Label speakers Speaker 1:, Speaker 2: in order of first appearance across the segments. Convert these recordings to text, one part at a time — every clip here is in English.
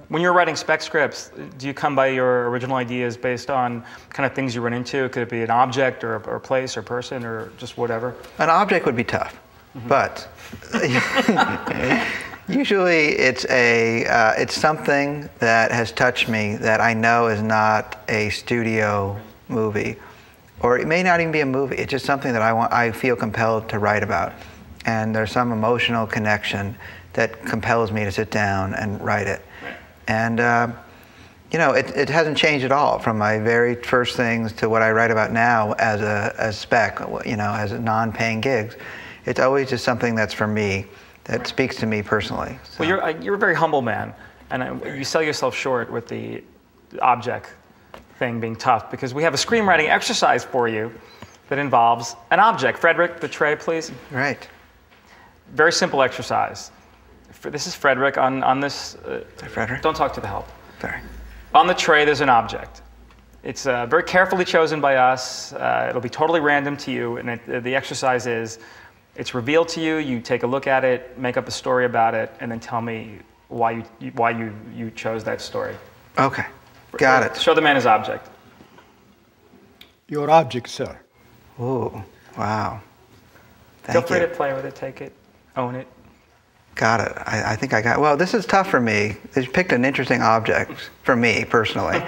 Speaker 1: When you're writing spec scripts, do you come by your original ideas based on kind of things you run into? Could it be an object or a place or person or just whatever?
Speaker 2: An object would be tough, but usually it's something that has touched me that I know is not a studio movie, or it may not even be a movie. It's just something that I feel compelled to write about, and there's some emotional connection that compels me to sit down and write it. And you know, it hasn't changed at all from my very first things to what I write about now as spec, you know, as non-paying gigs. It's always just something that's for me, that speaks to me personally. So.
Speaker 1: Well, you're a very humble man, and you sell yourself short with the object thing being tough, because we have a screenwriting exercise for you that involves an object. Frederick, the tray, please.
Speaker 2: Right.
Speaker 1: Very simple exercise. This is Frederick on this.
Speaker 2: Frederick?
Speaker 1: Don't talk to the help.
Speaker 2: Sorry.
Speaker 1: On the tray, there's an object. It's very carefully chosen by us. It'll be totally random to you, and the exercise is, it's revealed to you. You take a look at it, make up a story about it, and then tell me why you chose that story.
Speaker 2: Okay, got it.
Speaker 1: Show the man his object.
Speaker 3: Your object, sir.
Speaker 2: Ooh, wow.
Speaker 1: Feel free to play with it, take it, own it.
Speaker 2: Got it. I think I got it. Well, this is tough for me. You picked an interesting object for me personally,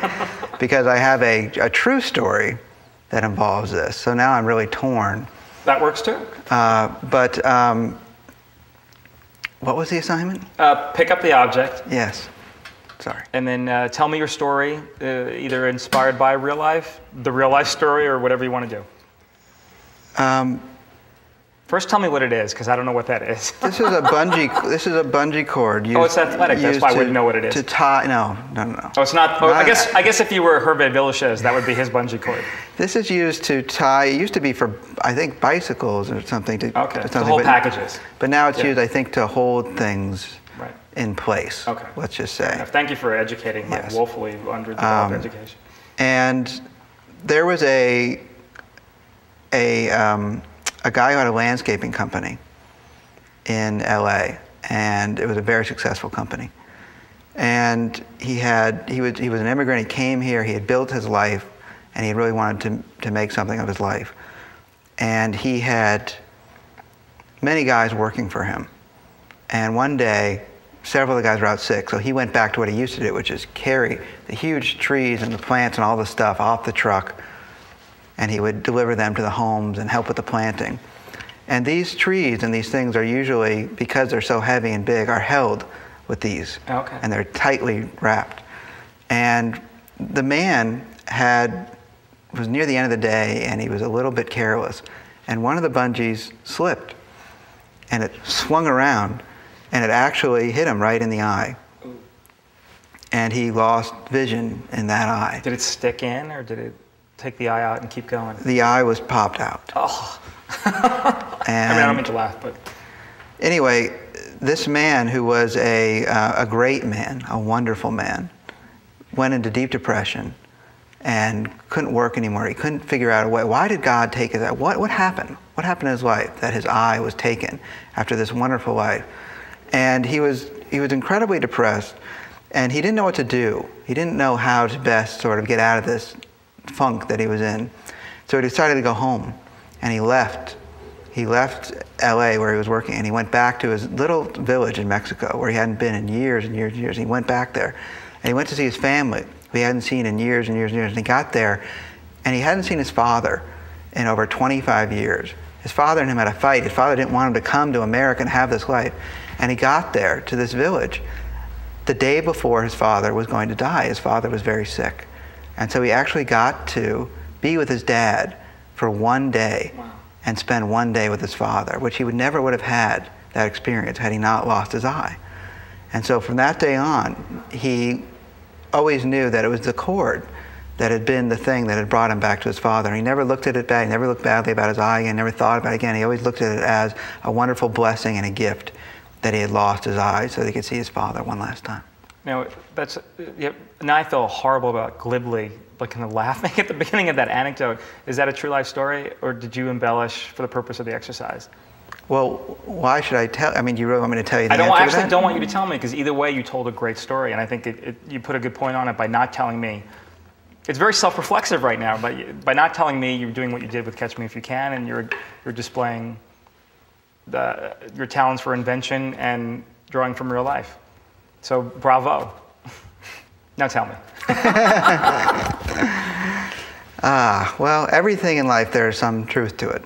Speaker 2: because I have a true story that involves this. So now I'm really torn.
Speaker 1: That works too.
Speaker 2: What was the assignment?
Speaker 1: Pick up the object.
Speaker 2: Yes. Sorry.
Speaker 1: And then tell me your story, either inspired by the real life story, or whatever you want to do. First, tell me what it is, because I don't know what that is.
Speaker 2: This is a bungee. This is a bungee cord.
Speaker 1: Oh, it's athletic. That's why I wouldn't know what it is.
Speaker 2: To tie. No.
Speaker 1: Oh, it's not. Oh, I guess if you were Hervé Villechaize, that would be his bungee cord.
Speaker 2: This is used to tie. It used to be for, I think, bicycles or something.
Speaker 1: Okay. To hold packages.
Speaker 2: But now it's used, I think, to hold things in place.
Speaker 1: Okay.
Speaker 2: Let's just say.
Speaker 1: Thank you for educating my woefully underdeveloped education.
Speaker 2: And there was a guy who had a landscaping company in LA, and it was a very successful company. And he was an immigrant. He came here. He had built his life, and he really wanted to make something of his life. And he had many guys working for him. And one day, several of the guys were out sick, so he went back to what he used to do, which is carry the huge trees and the plants and all the stuff off the truck, and he would deliver them to the homes and help with the planting. And these trees and these things are usually, because they're so heavy and big, are held with these.
Speaker 1: Okay.
Speaker 2: And they're tightly wrapped. And the man was near the end of the day, and he was a little bit careless. And one of the bungees slipped, and it swung around, and it actually hit him right in the eye. And he lost vision in that eye.
Speaker 1: Did it stick in, or did it take the eye out and keep going?
Speaker 2: The eye was popped out.
Speaker 1: Oh.
Speaker 2: And
Speaker 1: I mean, I don't mean to laugh, but...
Speaker 2: Anyway, this man, who was a great man, a wonderful man, went into deep depression and couldn't work anymore. He couldn't figure out a way. Why did God take it? What happened? What happened in his life that his eye was taken after this wonderful life? And he was incredibly depressed, and he didn't know what to do. He didn't know how to best sort of get out of this funk that he was in. So he decided to go home, and he left. He left LA where he was working, and he went back to his little village in Mexico where he hadn't been in years and years and years. He went back there, and he went to see his family, who he hadn't seen in years and years and years. And he got there, and he hadn't seen his father in over 25 years. His father and him had a fight. His father didn't want him to come to America and have this life. And he got there to this village the day before his father was going to die. His father was very sick. And so he actually got to be with his dad for one day.
Speaker 1: Wow.
Speaker 2: And spend one day with his father, which he never would have had that experience had he not lost his eye. And so from that day on, he always knew that it was the cord that had been the thing that had brought him back to his father. And he never looked at it bad. He never looked badly about his eye again, never thought about it again. He always looked at it as a wonderful blessing and a gift that he had lost his eye so that he could see his father one last time.
Speaker 1: Now, now I feel horrible about glibly, like kind of laughing at the beginning of that anecdote. Is that a true life story, or did you embellish for the purpose of the exercise?
Speaker 2: Well, why should I tell? I mean, do you really want me to tell you the
Speaker 1: I don't
Speaker 2: answer to
Speaker 1: actually
Speaker 2: that?
Speaker 1: don't want you to tell me, because either way you told a great story, and I think you put a good point on it by not telling me. It's very self-reflexive right now, but by not telling me, you're doing what you did with Catch Me If You Can, and you're displaying your talents for invention and drawing from real life. So bravo. Now tell me.
Speaker 2: Well, everything in life, there's some truth to it.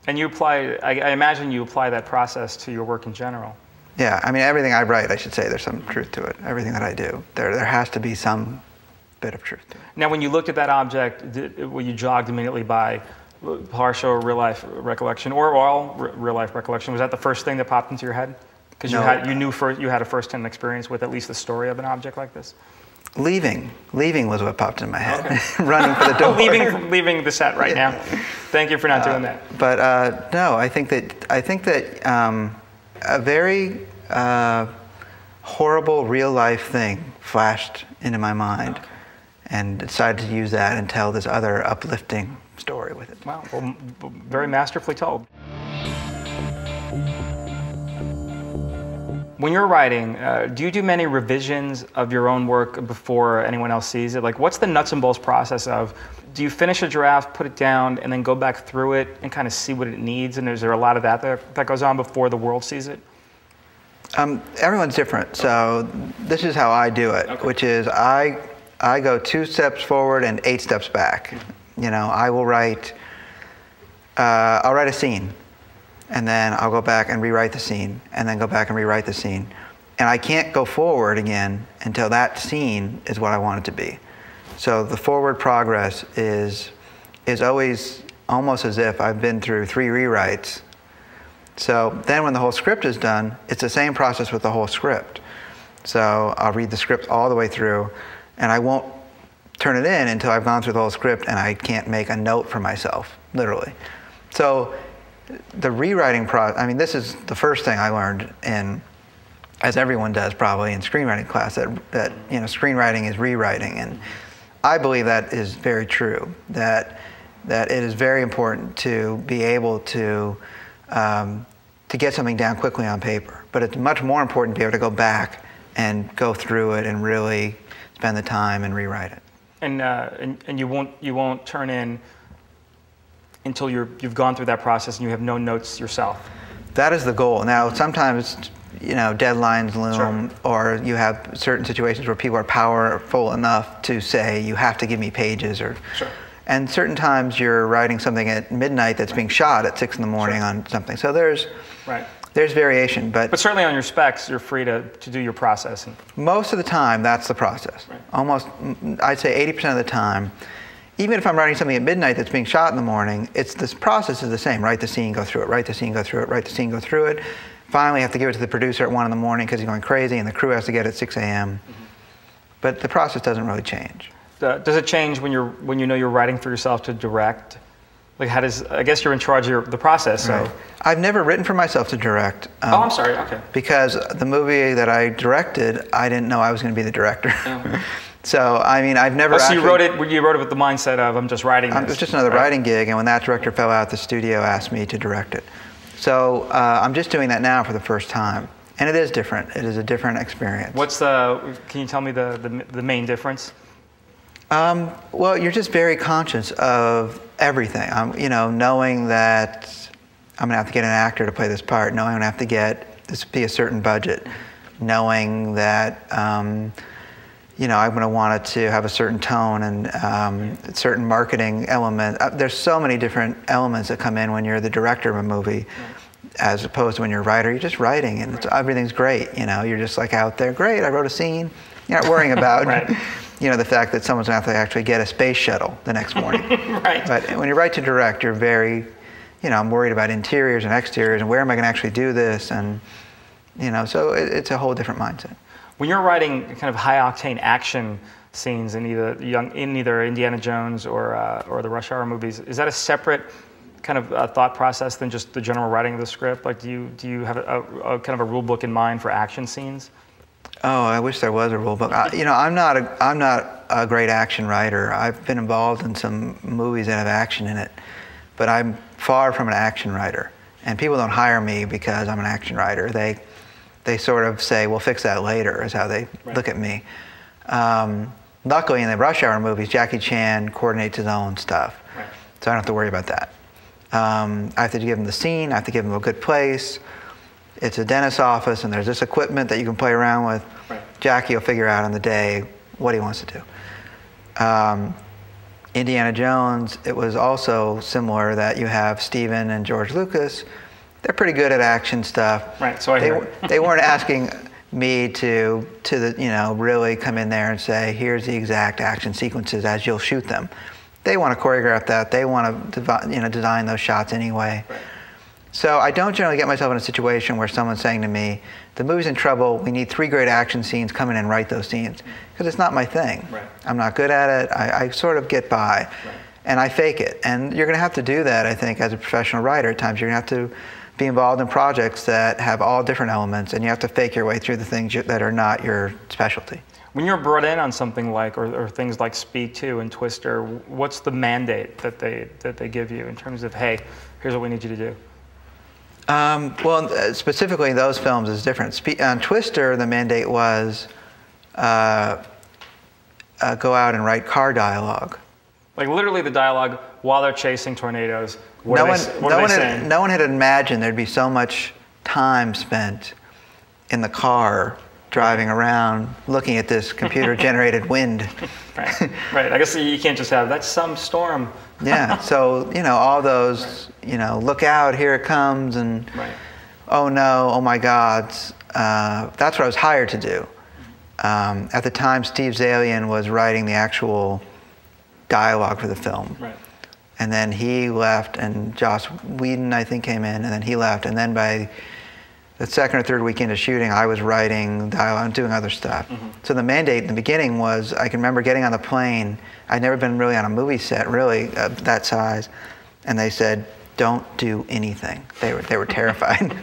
Speaker 1: And you apply, I imagine you apply that process to your work in general.
Speaker 2: Yeah, I mean, everything I write, I should say, there's some truth to it. Everything that I do, there has to be some bit of truth to it.
Speaker 1: Now, when you looked at that object, were you jogged immediately by partial or real-life recollection, or all real-life recollection? Was that the first thing that popped into your head? Because
Speaker 2: No.
Speaker 1: you had a first-hand experience with at least the story of an object like this?
Speaker 2: Leaving was what popped in my head. Okay. Running for the door.
Speaker 1: leaving the set right now. Thank you for not doing that.
Speaker 2: But no, I think that a very horrible real life thing flashed into my mind, and decided to use that and tell this other uplifting story with it.
Speaker 1: Wow, well, very masterfully told. When you're writing, do you do many revisions of your own work before anyone else sees it? Like, what's the nuts and bolts process of, do you finish a draft, put it down, and then go back through it and kind of see what it needs? And is there a lot of that goes on before the world sees it?
Speaker 2: Everyone's different, so this is how I do it, which is I go 2 steps forward and 8 steps back. You know, I'll write a scene, and then I'll go back and rewrite the scene, and then go back and rewrite the scene. And I can't go forward again until that scene is what I want it to be. So the forward progress is always almost as if I've been through 3 rewrites. So then when the whole script is done, it's the same process with the whole script. So I'll read the script all the way through, and I won't turn it in until I've gone through the whole script and I can't make a note for myself, literally. So the rewriting process, I mean, this is the first thing I learned as everyone does probably in screenwriting class, that you know, screenwriting is rewriting. And I believe that is very true, that it is very important to be able to get something down quickly on paper. But it's much more important to be able to go back and go through it and really spend the time and rewrite it.
Speaker 1: And you won't turn in until you've gone through that process and you have no notes yourself.
Speaker 2: That is the goal. Now, sometimes, you know, deadlines loom, sure, or you have certain situations where people are powerful enough to say, you have to give me pages, or.
Speaker 1: Sure.
Speaker 2: And certain times you're writing something at midnight that's being shot at 6 in the morning, sure, on something. So there's variation, but
Speaker 1: certainly on your specs, you're free to do your processing.
Speaker 2: Most of the time, that's the process. Right. Almost, I'd say 80% of the time. Even if I'm writing something at midnight that's being shot in the morning, this process is the same. Write the scene, go through it, write the scene, go through it, write the scene, go through it. Finally, have to give it to the producer at 1 in the morning because he's going crazy, and the crew has to get it at 6 a.m. Mm-hmm. But the process doesn't really change.
Speaker 1: Does it change when you know you're writing for yourself to direct? Like, I guess you're in charge of the process, so.
Speaker 2: Right. I've never written for myself to direct.
Speaker 1: Oh, I'm sorry, okay.
Speaker 2: Because the movie that I directed, I didn't know I was going to be the director. Oh. So, I mean, I've never
Speaker 1: actually... So you wrote it with the mindset of, I'm just writing this.
Speaker 2: It was just another writing gig, and when that director fell out, the studio asked me to direct it. So, I'm just doing that now for the first time. And it is different. It is a different experience.
Speaker 1: Can you tell me the main difference?
Speaker 2: Well, you're just very conscious of everything. You know, knowing that I'm going to have to get an actor to play this part, knowing I'm going to have to get this be a certain budget, knowing that, you know, I'm going to want it to have a certain tone and certain marketing element. There's so many different elements that come in when you're the director of a movie, as opposed to when you're a writer. You're just writing, and everything's great. You know, you're just like out there, great, I wrote a scene. You're not worrying about, you know, the fact that someone's going to have to actually get a space shuttle the next morning.
Speaker 1: Right.
Speaker 2: But when you write to direct, you're very, you know, I'm worried about interiors and exteriors and where am I going to actually do this, and, you know, so it's a whole different mindset.
Speaker 1: When you're writing kind of high-octane action scenes in either Indiana Jones or the Rush Hour movies, is that a separate kind of thought process than just the general writing of the script? Like, do you have a kind of a rule book in mind for action scenes?
Speaker 2: Oh, I wish there was a rule book. You know, I'm not a great action writer. I've been involved in some movies that have action in it, but I'm far from an action writer. And people don't hire me because I'm an action writer. They sort of say, we'll fix that later, is how they look at me. Luckily, in the Rush Hour movies, Jackie Chan coordinates his own stuff.
Speaker 1: Right.
Speaker 2: So I don't have to worry about that. I have to give him the scene. I have to give him a good place. It's a dentist's office, and there's this equipment that you can play around with.
Speaker 1: Right.
Speaker 2: Jackie will figure out on the day what he wants to do. Indiana Jones, it was also similar that you have Steven and George Lucas. They're pretty good at action stuff.
Speaker 1: Right, so
Speaker 2: they weren't asking me to really come in there and say, here's the exact action sequences as you'll shoot them. They want to choreograph that. They want to design those shots anyway.
Speaker 1: Right.
Speaker 2: So I don't generally get myself in a situation where someone's saying to me, the movie's in trouble, we need 3 great action scenes, come in and write those scenes. Because it's not my thing.
Speaker 1: Right.
Speaker 2: I'm not good at it. I sort of get by.
Speaker 1: Right.
Speaker 2: And I fake it. And you're going to have to do that, I think, as a professional writer. At times you're going to have to be involved in projects that have all different elements, and you have to fake your way through the things that are not your specialty.
Speaker 1: When you're brought in on something like, or things like Speed 2 and Twister, what's the mandate that they give you in terms of, hey, here's what we need you to do?
Speaker 2: Well, specifically those films is different. On Twister, the mandate was go out and write car dialogue.
Speaker 1: Like literally the dialogue while they're chasing tornadoes. What are they saying?
Speaker 2: No one had imagined there'd be so much time spent in the car driving around looking at this computer-generated wind.
Speaker 1: Right, right. I guess you can't just have, that's some storm.
Speaker 2: Yeah, so, all those, look out, here it comes, and oh no, oh my God. That's what I was hired to do. At the time, Steve Zalian was writing the actual dialogue for the film. Right. And then he left, and Joss Whedon, I think, came in, and then he left. And then by the second or third weekend of shooting, I was writing dialogue and doing other stuff. Mm-hmm. So the mandate in the beginning was, I can remember getting on the plane. I'd never been really on a movie set, really, that size. And they said, don't do anything. They were terrified.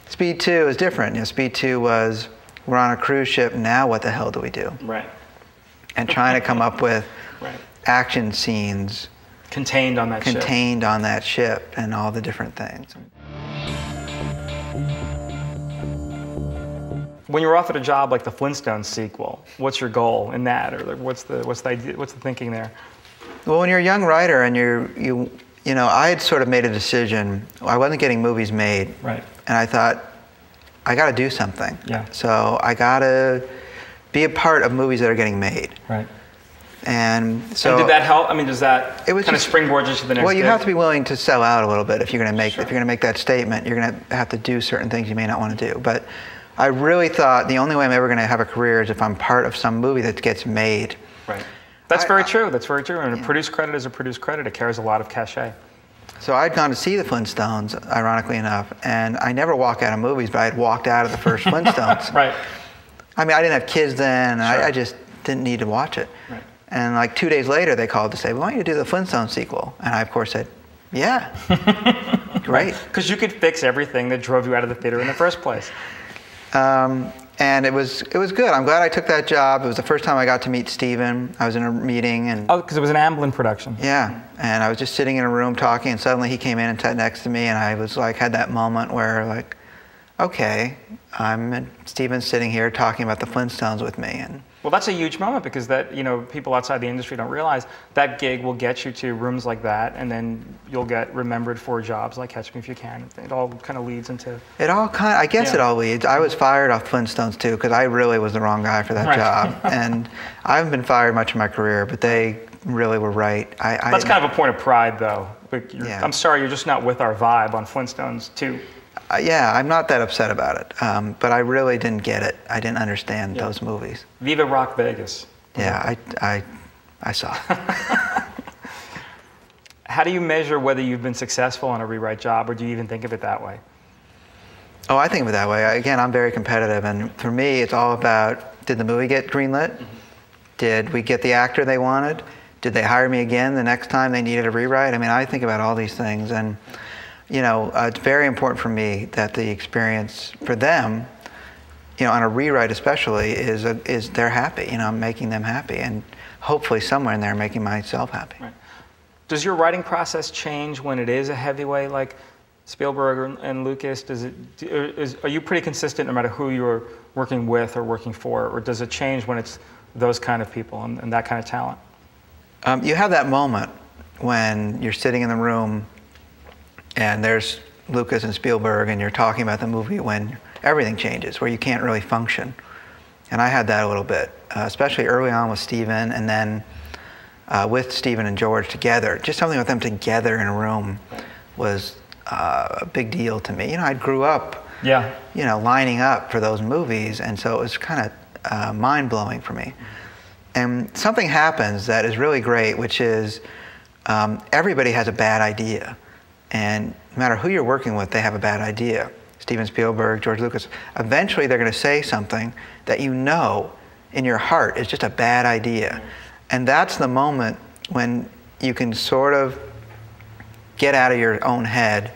Speaker 2: Speed 2 is different. Speed 2 was, we're on a cruise ship, now what the hell do we do?
Speaker 1: Right.
Speaker 2: And trying to come up with action scenes
Speaker 1: contained on that
Speaker 2: ship and all the different things.
Speaker 1: When you're offered a job like the Flintstones sequel, what's your goal in that, or what's the idea, what's the thinking there?
Speaker 2: Well, when you're a young writer and I had sort of made a decision. I wasn't getting movies made,
Speaker 1: right? And
Speaker 2: I thought, I got to do something.
Speaker 1: Yeah.
Speaker 2: So I got to be a part of movies that are getting made.
Speaker 1: Right.
Speaker 2: And so.
Speaker 1: And did that help? I mean, does that kind of springboard you to the next?
Speaker 2: Well, you have to be willing to sell out a little bit if you're going to make that statement. You're going to have to do certain things you may not want to do, but. I really thought the only way I'm ever going to have a career is if I'm part of some movie that gets made.
Speaker 1: Right. That's very true. That's very true. And a produced credit is a produced credit. It carries a lot of cachet.
Speaker 2: So I'd gone to see the Flintstones, ironically enough, and I never walk out of movies, but I had walked out of the first Flintstones.
Speaker 1: Right.
Speaker 2: I mean, I didn't have kids then. I just didn't need to watch it.
Speaker 1: Right.
Speaker 2: And like 2 days later, they called to say, we want you to do the Flintstones sequel. And I, of course, said, yeah, great.
Speaker 1: Because you could fix everything that drove you out of the theater in the first place.
Speaker 2: And it was good. I'm glad I took that job. It was the first time I got to meet Steven. I was in a meeting and
Speaker 1: because it was an Amblin production.
Speaker 2: Yeah, and I was just sitting in a room talking, and suddenly he came in and sat next to me, and I was like, had that moment where like, okay, Steven's sitting here talking about the Flintstones with me, and.
Speaker 1: Well, that's a huge moment because that, people outside the industry don't realize that gig will get you to rooms like that, and then you'll get remembered for jobs like Catch Me If You Can. It all kind of leads into.
Speaker 2: It all leads. I was fired off Flintstones too because I really was the wrong guy for that job, and I haven't been fired much in my career, but they really were right.
Speaker 1: That's kind of a point of pride, though. I'm sorry, you're just not with our vibe on Flintstones 2.
Speaker 2: Yeah, I'm not that upset about it, but I really didn't get it. I didn't understand those movies.
Speaker 1: Viva Rock Vegas.
Speaker 2: Yeah, I saw it.
Speaker 1: How do you measure whether you've been successful on a rewrite job, or do you even think of it that way?
Speaker 2: Oh, I think of it that way. Again, I'm very competitive, and for me, it's all about, did the movie get greenlit? Mm-hmm. Did we get the actor they wanted? Did they hire me again the next time they needed a rewrite? I mean, I think about all these things, and it's very important for me that the experience for them, on a rewrite especially, is they're happy. I'm making them happy, and hopefully somewhere in there, making myself happy.
Speaker 1: Right. Does your writing process change when it is a heavyweight like Spielberg and Lucas, are you pretty consistent no matter who you're working with or working for, or does it change when it's those kind of people and that kind of talent?
Speaker 2: You have that moment when you're sitting in the room and there's Lucas and Spielberg and you're talking about the movie when everything changes, where you can't really function. And I had that a little bit, especially early on with Steven, and then with Steven and George together. Just something with them together in a room was a big deal to me. You know, I grew up, you know, lining up for those movies, and so it was kind of mind-blowing for me. And something happens that is really great, which is everybody has a bad idea. And no matter who you're working with, they have a bad idea. Steven Spielberg, George Lucas. Eventually, they're going to say something that you know in your heart is just a bad idea. And that's the moment when you can sort of get out of your own head,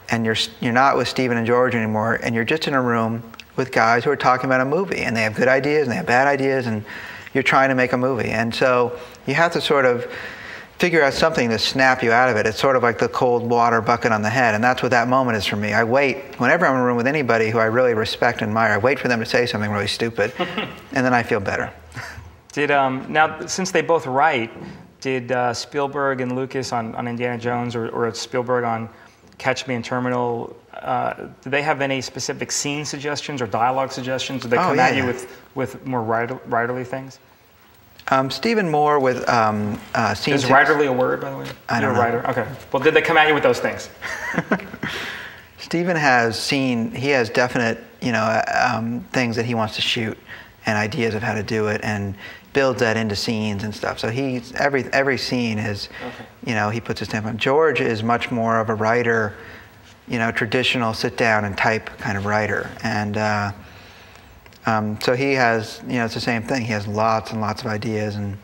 Speaker 2: and you're not with Steven and George anymore, and you're just in a room with guys who are talking about a movie, and they have good ideas and they have bad ideas, and you're trying to make a movie. And so you have to sort of figure out something to snap you out of it. It's sort of like the cold water bucket on the head, and that's what that moment is for me. I wait, whenever I'm in a room with anybody who I really respect and admire, I wait for them to say something really stupid, and then I feel better.
Speaker 1: Now, since they both write, did Spielberg and Lucas on Indiana Jones or Spielberg on Catch Me in Terminal, do they have any specific scene suggestions or dialogue suggestions? Do they come at you with more writerly things?
Speaker 2: Stephen Moore with scenes.
Speaker 1: Is writerly a word, by the way?
Speaker 2: I don't know.
Speaker 1: You're a writer? Okay. Well, did they come at you with those things?
Speaker 2: Stephen he has definite, you know, things that he wants to shoot and ideas of how to do it, and builds that into scenes and stuff. So every scene is, you know, he puts his stamp on. George is much more of a writer, you know, traditional sit down and type kind of writer. And so he has, you know, it's the same thing. He has lots and lots of ideas. And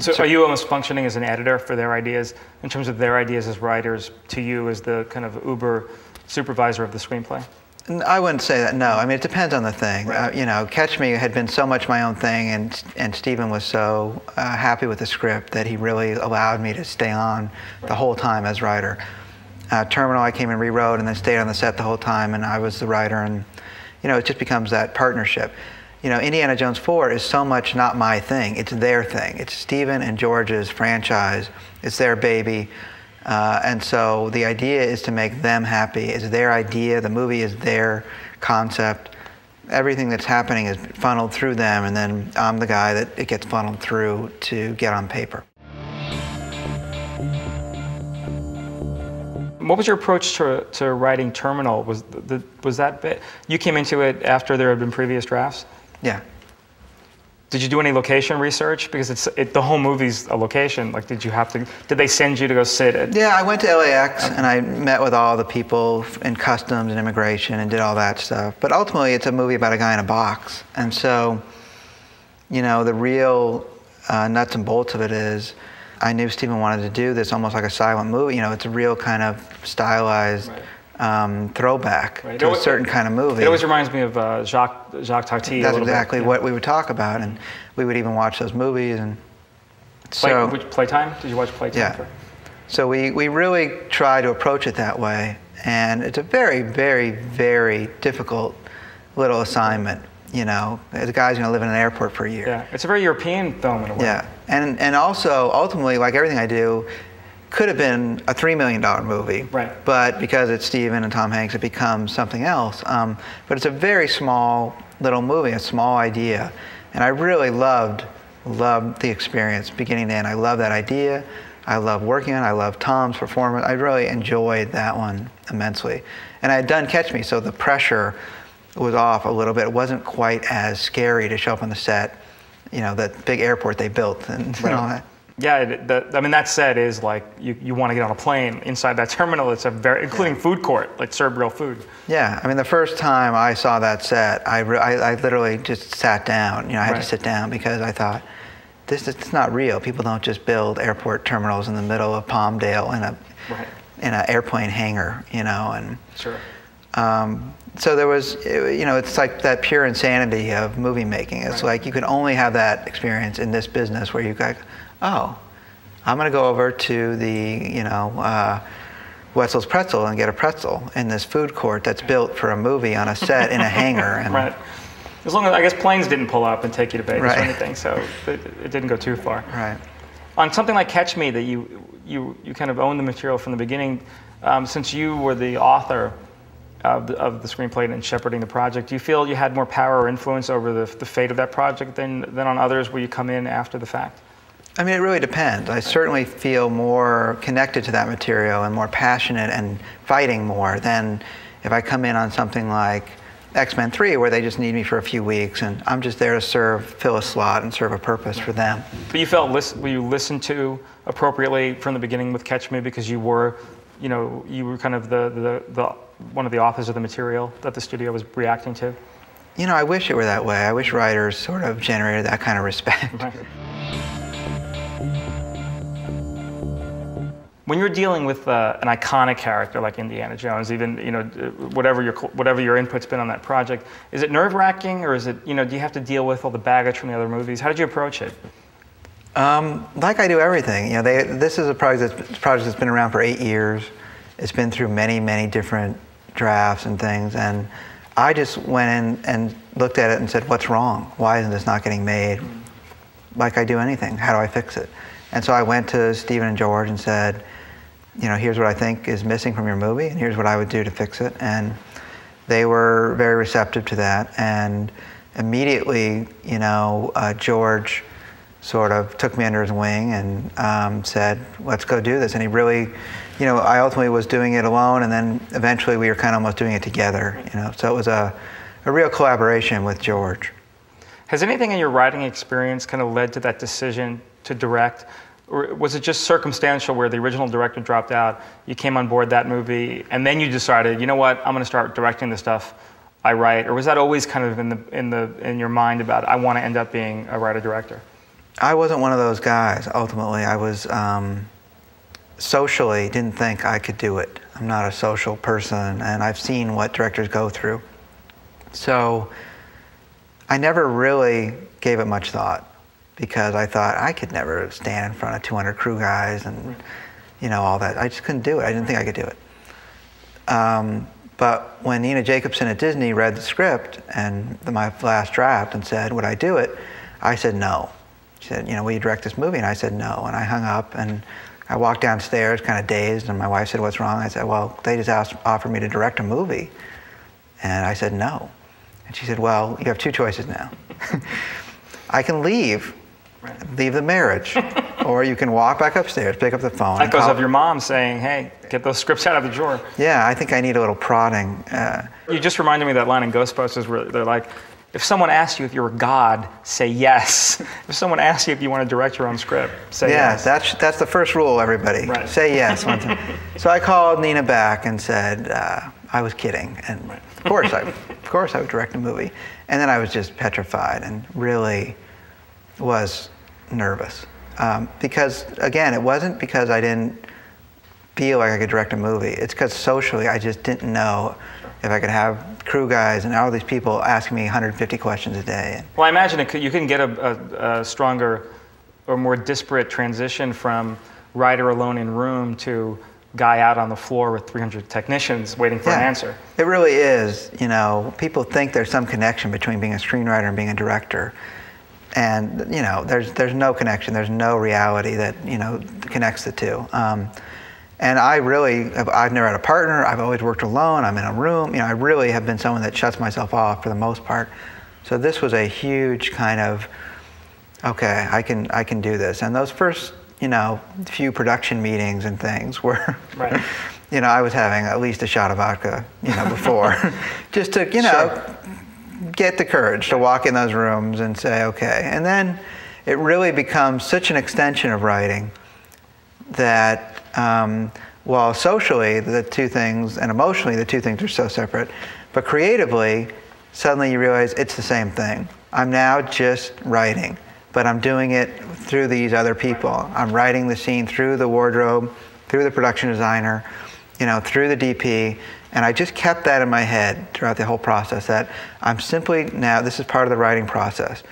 Speaker 1: so are you almost functioning as an editor for their ideas, in terms of their ideas as writers, to you as the kind of uber supervisor of the screenplay?
Speaker 2: I wouldn't say that, no. I mean, it depends on the thing.
Speaker 1: Right.
Speaker 2: You know, Catch Me had been so much my own thing, and Stephen was so happy with the script that he really allowed me to stay on the whole time as writer. Terminal, I came and rewrote and then stayed on the set the whole time, and I was the writer, and, you know, it just becomes that partnership. You know, Indiana Jones 4 is so much not my thing, it's their thing. It's Stephen and George's franchise, it's their baby. And so the idea is to make them happy. It's their idea. The movie is their concept. Everything that's happening is funneled through them, and then I'm the guy that it gets funneled through to get on paper.
Speaker 1: What was your approach to writing Terminal? Was that bit, you came into it after there had been previous drafts?
Speaker 2: Yeah.
Speaker 1: Did you do any location research? Because the whole movie's a location. Like, did they send you to go sit at?
Speaker 2: Yeah, I went to LAX and I met with all the people in customs and immigration and did all that stuff. But ultimately, it's a movie about a guy in a box. And so, you know, the real nuts and bolts of it is, I knew Stephen wanted to do this almost like a silent movie. You know, it's a real kind of stylized throwback to a certain kind of movie.
Speaker 1: It always reminds me of Jacques Tati.
Speaker 2: That's exactly what we would talk about, and we would even watch those movies. And so,
Speaker 1: Playtime? Did you watch Playtime?
Speaker 2: Yeah. So we really try to approach it that way, and it's a very, very, very difficult little assignment. You know, the guy's going to live in an airport for a year.
Speaker 1: Yeah, it's a very European film in a way.
Speaker 2: Yeah, and also ultimately, like everything I do, could have been a $3 million movie,
Speaker 1: right?
Speaker 2: But because it's Stephen and Tom Hanks, it becomes something else. But it's a very small little movie, a small idea, and I really loved the experience, beginning to end. I love that idea. I love working on it. I love Tom's performance. I really enjoyed that one immensely. And I had done Catch Me, so the pressure was off a little bit. It wasn't quite as scary to show up on the set, you know, that big airport they built and all that.
Speaker 1: Yeah, I mean, that set is like, you want to get on a plane. Inside that terminal, it's including food court, like serve real food.
Speaker 2: Yeah, I mean, the first time I saw that set, I literally just sat down. You know, I had to sit down because I thought, it's not real. People don't just build airport terminals in the middle of Palmdale in an airplane hangar, you know. And
Speaker 1: sure.
Speaker 2: So there was, you know, it's like that pure insanity of movie making. It's like you can only have that experience in this business where you go, oh, I'm going to go over to the, you know, Wetzel's Pretzel and get a pretzel in this food court that's built for a movie on a set in a hangar. And
Speaker 1: right. As long as, I guess, planes didn't pull up and take you to Vegas
Speaker 2: right.
Speaker 1: or anything, so it didn't go too far.
Speaker 2: Right.
Speaker 1: On something like Catch Me, that you kind of owned the material from the beginning, since you were the author of the screenplay and shepherding the project, do you feel you had more power or influence over the fate of that project than on others where you come in after the fact?
Speaker 2: I mean, it really depends. I certainly feel more connected to that material and more passionate and fighting more than if I come in on something like X-Men 3, where they just need me for a few weeks and I'm just there to fill a slot and serve a purpose for them.
Speaker 1: But you felt were you listened to appropriately from the beginning with Catch Me because you were kind of the one of the authors of the material that the studio was reacting to?
Speaker 2: You know, I wish it were that way. I wish writers sort of generated that kind of respect.
Speaker 1: Right. When you're dealing with an iconic character like Indiana Jones, even whatever your input's been on that project, is it nerve-wracking, or is it do you have to deal with all the baggage from the other movies? How did you approach it?
Speaker 2: Like I do everything. This is a project that's been around for 8 years. It's been through many different drafts and things, and I just went in and looked at it and said, "What's wrong? Why isn't this not getting made?" Like I do anything. How do I fix it? And so I went to Stephen and George and said, here's what I think is missing from your movie, and here's what I would do to fix it. And they were very receptive to that. And immediately, George sort of took me under his wing and said, let's go do this. And he really, I ultimately was doing it alone, and then eventually we were kind of almost doing it together. So it was a real collaboration with George.
Speaker 1: Has anything in your writing experience kind of led to that decision to direct? Or was it just circumstantial where the original director dropped out, you came on board that movie, and then you decided, you know what, I'm going to start directing the stuff I write? Or was that always kind of in your mind about, I want to end up being a writer-director?
Speaker 2: I wasn't one of those guys, ultimately. I was socially didn't think I could do it. I'm not a social person, and I've seen what directors go through. So I never really gave it much thought, because I thought I could never stand in front of 200 crew guys and all that. I just couldn't do it. I didn't think I could do it. But when Nina Jacobson at Disney read the script and my last draft and said, would I do it? I said no. She said, will you direct this movie? And I said no. And I hung up and I walked downstairs kind of dazed, and my wife said, what's wrong? I said, well, they just offered me to direct a movie. And I said no. And she said, well, you have two choices now. I can leave the marriage, or you can walk back upstairs, pick up the phone.
Speaker 1: Echoes of your mom saying, hey, get those scripts out of the drawer.
Speaker 2: Yeah, I think I need a little prodding.
Speaker 1: You just reminded me of that line in Ghostbusters where they're like, if someone asks you if you're a god, say yes. If someone asks you if you want to direct your own script, say yes.
Speaker 2: Yeah, that's the first rule, everybody.
Speaker 1: Right.
Speaker 2: Say yes. So I called Nina back and said, I was kidding. And of course I would direct a movie. And then I was just petrified and really was nervous. Because, again, it wasn't because I didn't feel like I could direct a movie. It's because socially I just didn't know if I could have crew guys and all these people asking me 150 questions a day.
Speaker 1: Well, I imagine you can get a stronger or more disparate transition from writer alone in room to guy out on the floor with 300 technicians waiting for an answer.
Speaker 2: It really is. People think there's some connection between being a screenwriter and being a director. And there's no connection. There's no reality that connects the two. And I've never had a partner. I've always worked alone. I'm in a room. I really have been someone that shuts myself off for the most part. So this was a huge kind of, okay, I can do this. And those first few production meetings and things were,
Speaker 1: right.
Speaker 2: I was having at least a shot of vodka before, just to
Speaker 1: Sure.
Speaker 2: get the courage to walk in those rooms and say, okay. And then it really becomes such an extension of writing that while socially the two things and emotionally the two things are so separate, but creatively, suddenly you realize it's the same thing. I'm now just writing, but I'm doing it through these other people. I'm writing the scene through the wardrobe, through the production designer, through the DP. And I just kept that in my head throughout the whole process, that I'm simply now, this is part of the writing process.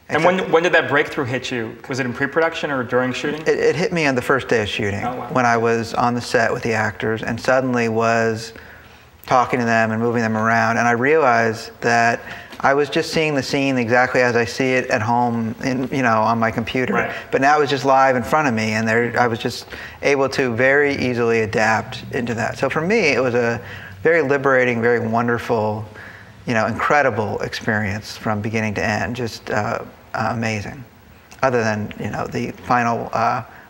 Speaker 1: And when did that breakthrough hit you? Was it in pre-production or during shooting?
Speaker 2: It hit me on the first day of shooting,
Speaker 1: oh, wow.
Speaker 2: when I was on the set with the actors and suddenly was talking to them and moving them around, and I realized that I was just seeing the scene exactly as I see it at home, on my computer.
Speaker 1: Right.
Speaker 2: But now it was just live in front of me, and I was just able to very easily adapt into that. So for me, it was a very liberating, very wonderful, incredible experience from beginning to end. Just amazing. Other than the final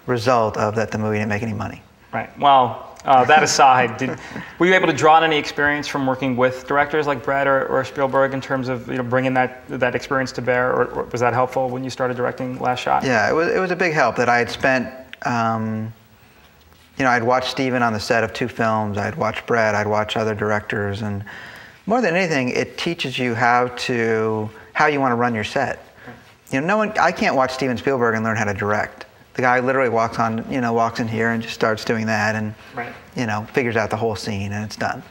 Speaker 2: result of that the movie didn't make any money.
Speaker 1: Right. Well. That aside, were you able to draw on any experience from working with directors like Brett or Spielberg in terms of bringing that experience to bear, or was that helpful when you started directing Last Shot?
Speaker 2: Yeah, it was a big help that I had spent. I'd watched Steven on the set of 2 films. I'd watched Brett. I'd watched other directors, and more than anything, it teaches you how you want to run your set. I can't watch Steven Spielberg and learn how to direct. The guy literally walks in here and just starts doing that, and
Speaker 1: right.
Speaker 2: Figures out the whole scene, and it's done.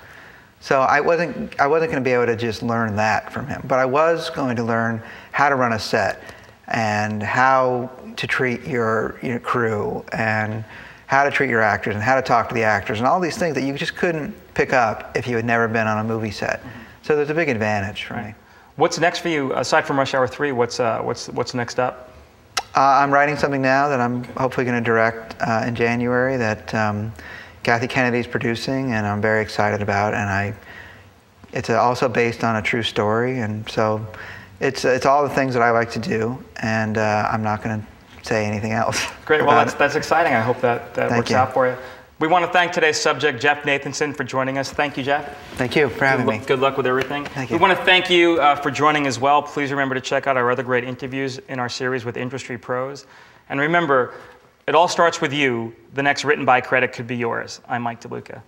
Speaker 2: So I wasn't going to be able to just learn that from him, but I was going to learn how to run a set and how to treat your crew and how to treat your actors and how to talk to the actors and all these things that you just couldn't pick up if you had never been on a movie set. Mm-hmm. So there's a big advantage for me.
Speaker 1: What's next for you aside from Rush Hour 3? What's next up?
Speaker 2: I'm writing something now that I'm hopefully going to direct in January that Kathy Kennedy's producing, and I'm very excited about. And it's also based on a true story, and so it's all the things that I like to do. And I'm not going to say anything else.
Speaker 1: Great. Well, that's exciting. I hope that works out for you. We want to thank today's subject, Jeff Nathanson, for joining us. Thank you, Jeff.
Speaker 2: Thank you for having me.
Speaker 1: Good luck with everything.
Speaker 2: Thank you.
Speaker 1: We want to thank you for joining as well. Please remember to check out our other great interviews in our series with industry pros. And remember, it all starts with you. The next Written By credit could be yours. I'm Mike DeLuca.